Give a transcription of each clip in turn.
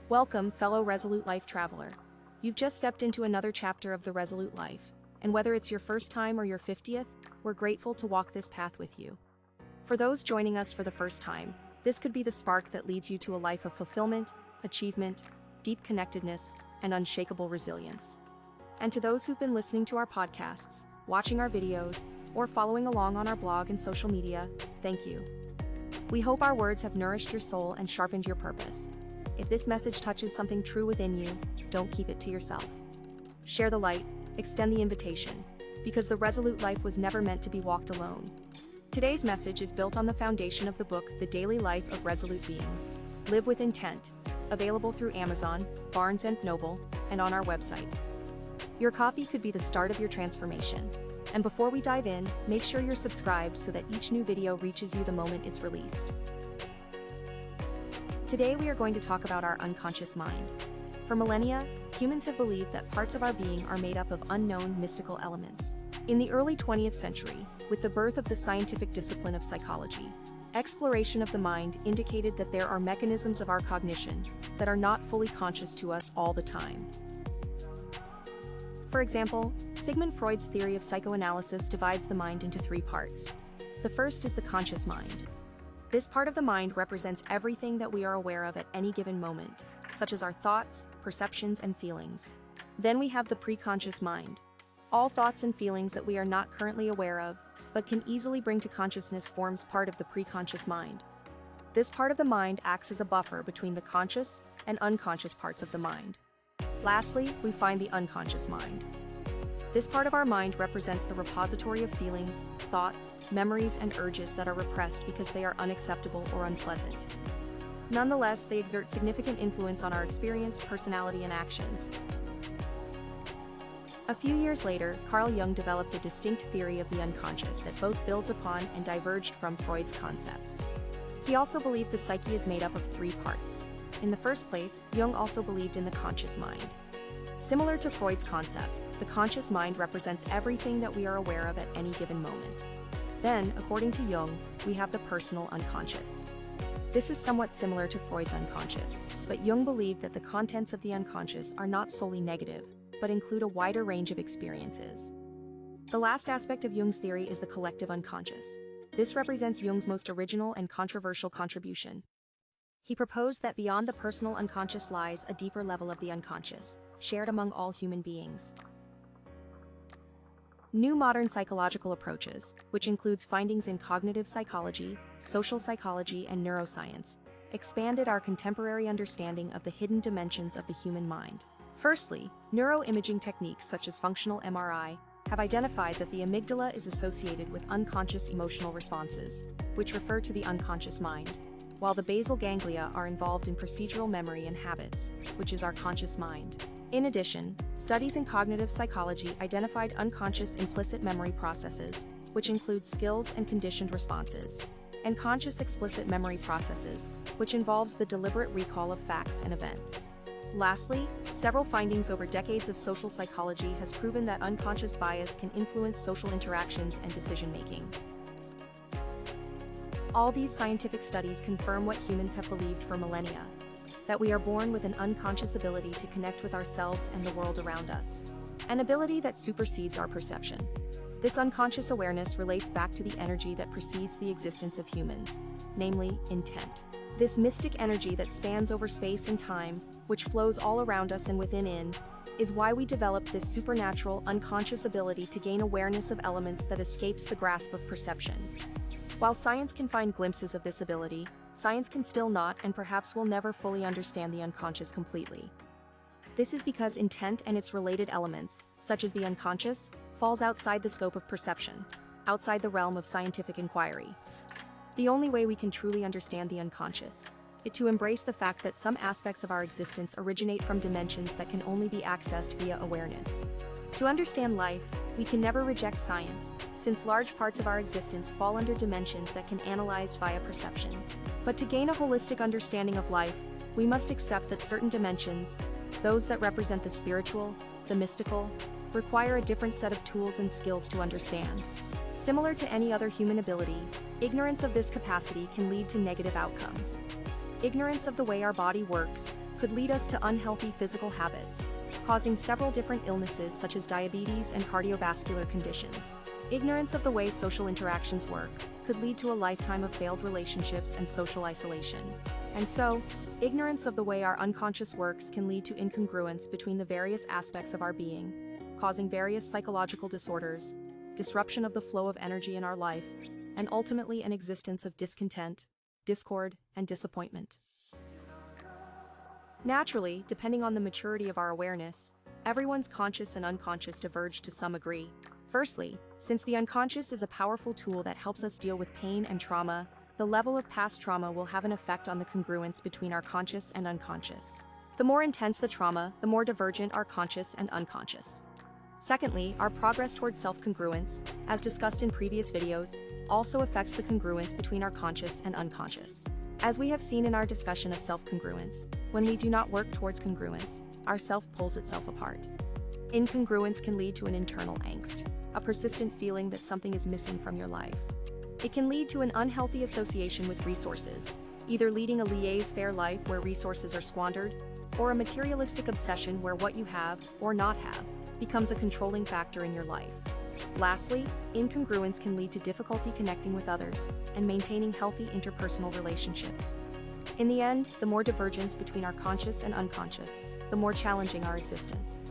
Welcome, fellow Resolute Life traveler. You've just stepped into another chapter of the Resolute Life, and whether it's your first time or your 50th, we're grateful to walk this path with you. For those joining us for the first time, this could be the spark that leads you to a life of fulfillment, achievement, deep connectedness, and unshakable resilience. And to those who've been listening to our podcasts, watching our videos, or following along on our blog and social media, thank you. We hope our words have nourished your soul and sharpened your purpose. If this message touches something true within you, don't keep it to yourself. Share the light, extend the invitation, because the Resolute Life was never meant to be walked alone. Today's message is built on the foundation of the book, The Daily Life of Resolute Beings, Live with Intent, available through Amazon, Barnes & Noble, and on our website. Your copy could be the start of your transformation. And before we dive in, make sure you're subscribed so that each new video reaches you the moment it's released. Today we are going to talk about our unconscious mind. For millennia, humans have believed that parts of our being are made up of unknown mystical elements. In the early 20th century, with the birth of the scientific discipline of psychology, exploration of the mind indicated that there are mechanisms of our cognition that are not fully conscious to us all the time. For example, Sigmund Freud's theory of psychoanalysis divides the mind into three parts. The first is the conscious mind. This part of the mind represents everything that we are aware of at any given moment, such as our thoughts, perceptions, and feelings. Then we have the preconscious mind. All thoughts and feelings that we are not currently aware of, but can easily bring to consciousness forms part of the preconscious mind. This part of the mind acts as a buffer between the conscious and unconscious parts of the mind. Lastly, we find the unconscious mind. This part of our mind represents the repository of feelings, thoughts, memories, and urges that are repressed because they are unacceptable or unpleasant. Nonetheless, they exert significant influence on our experience, personality, and actions. A few years later, Carl Jung developed a distinct theory of the unconscious that both builds upon and diverged from Freud's concepts. He also believed the psyche is made up of three parts. In the first place, Jung also believed in the conscious mind. Similar to Freud's concept, the conscious mind represents everything that we are aware of at any given moment. Then, according to Jung, we have the personal unconscious. This is somewhat similar to Freud's unconscious, but Jung believed that the contents of the unconscious are not solely negative, but include a wider range of experiences. The last aspect of Jung's theory is the collective unconscious. This represents Jung's most original and controversial contribution. He proposed that beyond the personal unconscious lies a deeper level of the unconscious, shared among all human beings. New modern psychological approaches, which includes findings in cognitive psychology, social psychology, and neuroscience, expanded our contemporary understanding of the hidden dimensions of the human mind. Firstly, neuroimaging techniques such as functional MRI have identified that the amygdala is associated with unconscious emotional responses, which refer to the unconscious mind, while the basal ganglia are involved in procedural memory and habits, which is our conscious mind. In addition, studies in cognitive psychology identified unconscious implicit memory processes, which include skills and conditioned responses, and conscious explicit memory processes, which involves the deliberate recall of facts and events. Lastly, several findings over decades of social psychology has proven that unconscious bias can influence social interactions and decision-making. All these scientific studies confirm what humans have believed for millennia, that we are born with an unconscious ability to connect with ourselves and the world around us, an ability that supersedes our perception. This unconscious awareness relates back to the energy that precedes the existence of humans, namely, intent. This mystic energy that spans over space and time, which flows all around us and within, is why we developed this supernatural, unconscious ability to gain awareness of elements that escapes the grasp of perception. While science can find glimpses of this ability, science can still not and perhaps will never fully understand the unconscious completely. This is because intent and its related elements, such as the unconscious, falls outside the scope of perception, outside the realm of scientific inquiry. The only way we can truly understand the unconscious is to embrace the fact that some aspects of our existence originate from dimensions that can only be accessed via awareness. To understand life, we can never reject science, since large parts of our existence fall under dimensions that can be analyzed via perception. But to gain a holistic understanding of life, we must accept that certain dimensions, those that represent the spiritual, the mystical, require a different set of tools and skills to understand. Similar to any other human ability, ignorance of this capacity can lead to negative outcomes. Ignorance of the way our body works could lead us to unhealthy physical habits, causing several different illnesses such as diabetes and cardiovascular conditions. Ignorance of the way social interactions work could lead to a lifetime of failed relationships and social isolation. And so, ignorance of the way our unconscious works can lead to incongruence between the various aspects of our being, causing various psychological disorders, disruption of the flow of energy in our life, and ultimately an existence of discontent, discord, and disappointment. Naturally, depending on the maturity of our awareness, everyone's conscious and unconscious diverge to some degree. Firstly, since the unconscious is a powerful tool that helps us deal with pain and trauma, the level of past trauma will have an effect on the congruence between our conscious and unconscious. The more intense the trauma, the more divergent our conscious and unconscious. Secondly, our progress towards self-congruence, as discussed in previous videos, also affects the congruence between our conscious and unconscious. As we have seen in our discussion of self-congruence, when we do not work towards congruence, our self pulls itself apart. Incongruence can lead to an internal angst, a persistent feeling that something is missing from your life. It can lead to an unhealthy association with resources, either leading a laissez-faire life where resources are squandered, or a materialistic obsession where what you have, or not have, becomes a controlling factor in your life. Lastly, incongruence can lead to difficulty connecting with others and maintaining healthy interpersonal relationships. In the end, the more divergence between our conscious and unconscious, the more challenging our existence.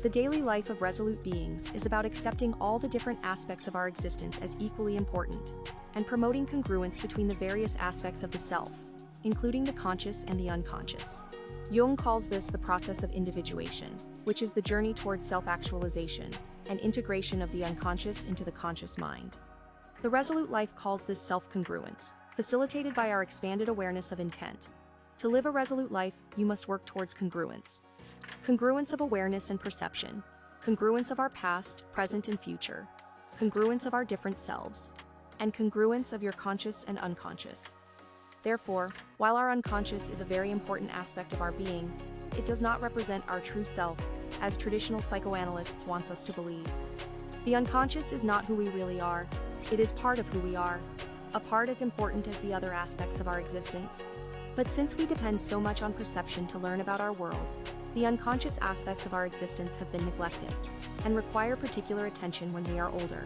The daily life of resolute beings is about accepting all the different aspects of our existence as equally important, and promoting congruence between the various aspects of the self, including the conscious and the unconscious. Jung calls this the process of individuation, which is the journey towards self-actualization and integration of the unconscious into the conscious mind. The resolute life calls this self-congruence, facilitated by our expanded awareness of intent. To live a resolute life, you must work towards congruence. Congruence of awareness and perception, congruence of our past, present, and future, congruence of our different selves, and congruence of your conscious and unconscious. Therefore, while our unconscious is a very important aspect of our being, it does not represent our true self, as traditional psychoanalysts want us to believe. The unconscious is not who we really are, it is part of who we are, a part as important as the other aspects of our existence. But since we depend so much on perception to learn about our world, the unconscious aspects of our existence have been neglected, and require particular attention when we are older.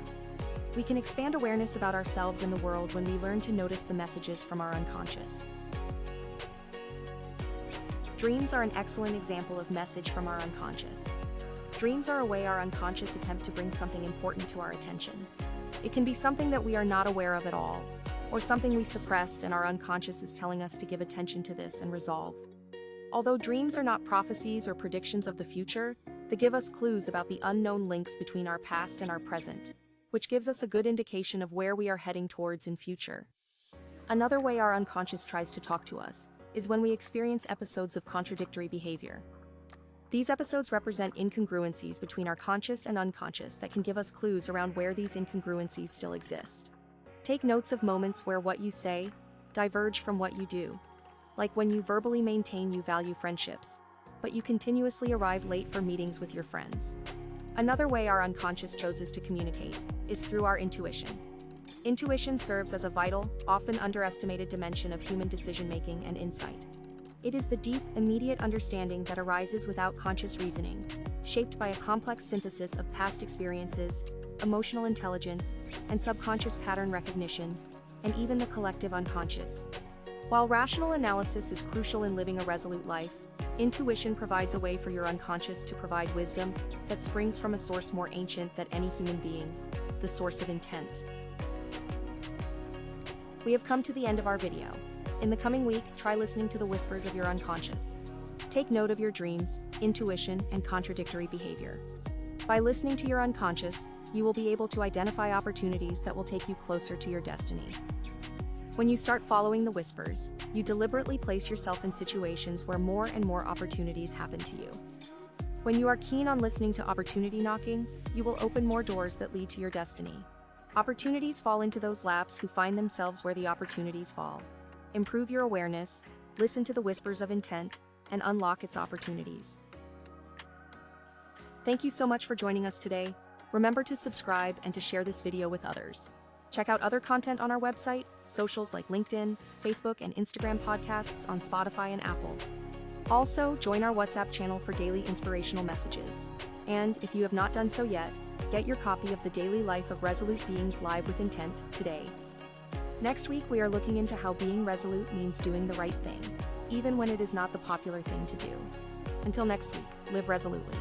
We can expand awareness about ourselves and the world when we learn to notice the messages from our unconscious. Dreams are an excellent example of message from our unconscious. Dreams are a way our unconscious attempt to bring something important to our attention. It can be something that we are not aware of at all, or something we suppressed and our unconscious is telling us to give attention to this and resolve. Although dreams are not prophecies or predictions of the future, they give us clues about the unknown links between our past and our present, which gives us a good indication of where we are heading towards in future. Another way our unconscious tries to talk to us is when we experience episodes of contradictory behavior. These episodes represent incongruencies between our conscious and unconscious that can give us clues around where these incongruencies still exist. Take notes of moments where what you say diverge from what you do, like when you verbally maintain you value friendships, but you continuously arrive late for meetings with your friends. Another way our unconscious chooses to communicate is through our intuition. Intuition serves as a vital, often underestimated dimension of human decision-making and insight. It is the deep, immediate understanding that arises without conscious reasoning, shaped by a complex synthesis of past experiences, emotional intelligence, and subconscious pattern recognition, and even the collective unconscious. While rational analysis is crucial in living a resolute life, intuition provides a way for your unconscious to provide wisdom that springs from a source more ancient than any human being, the source of intent. We have come to the end of our video. In the coming week, try listening to the whispers of your unconscious. Take note of your dreams, intuition, and contradictory behavior. By listening to your unconscious, you will be able to identify opportunities that will take you closer to your destiny. When you start following the whispers, you deliberately place yourself in situations where more and more opportunities happen to you. When you are keen on listening to opportunity knocking, you will open more doors that lead to your destiny. Opportunities fall into those laps who find themselves where the opportunities fall. Improve your awareness, listen to the whispers of intent, and unlock its opportunities. Thank you so much for joining us today. Remember to subscribe and to share this video with others. Check out other content on our website, socials like LinkedIn, Facebook, and Instagram, podcasts on Spotify and Apple. Also, join our WhatsApp channel for daily inspirational messages. And if you have not done so yet, get your copy of The Daily Life of Resolute Beings Live with Intent today. Next week, we are looking into how being resolute means doing the right thing, even when it is not the popular thing to do. Until next week, live resolutely.